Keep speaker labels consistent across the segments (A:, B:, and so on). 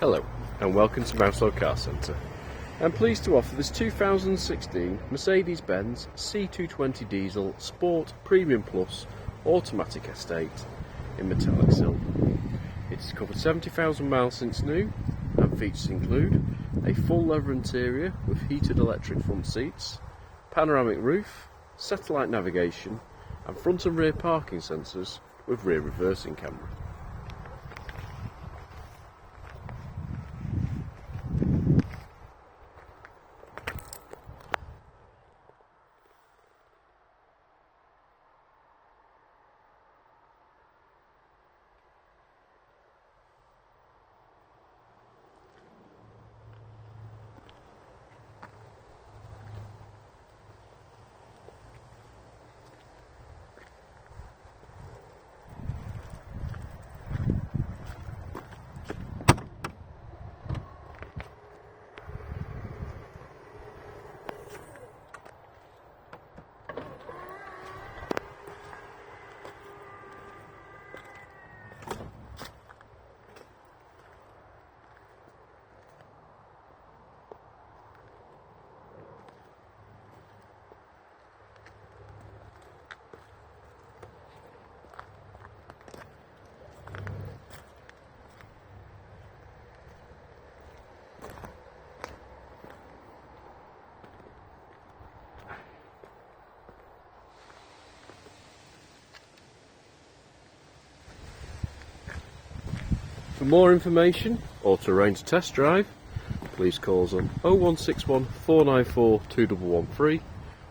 A: Hello and welcome to Mouselow Car Centre. I'm pleased to offer this 2016 Mercedes-Benz C220 diesel Sport Premium Plus automatic estate in metallic silver. It's covered 70,000 miles since new, and features include a full leather interior with heated electric front seats, panoramic roof, satellite navigation and front and rear parking sensors with rear reversing camera. For more information or to arrange a test drive, please call us on 0161 494 2113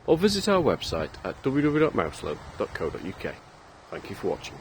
A: or visit our website at www.mouselow.co.uk. Thank you for watching.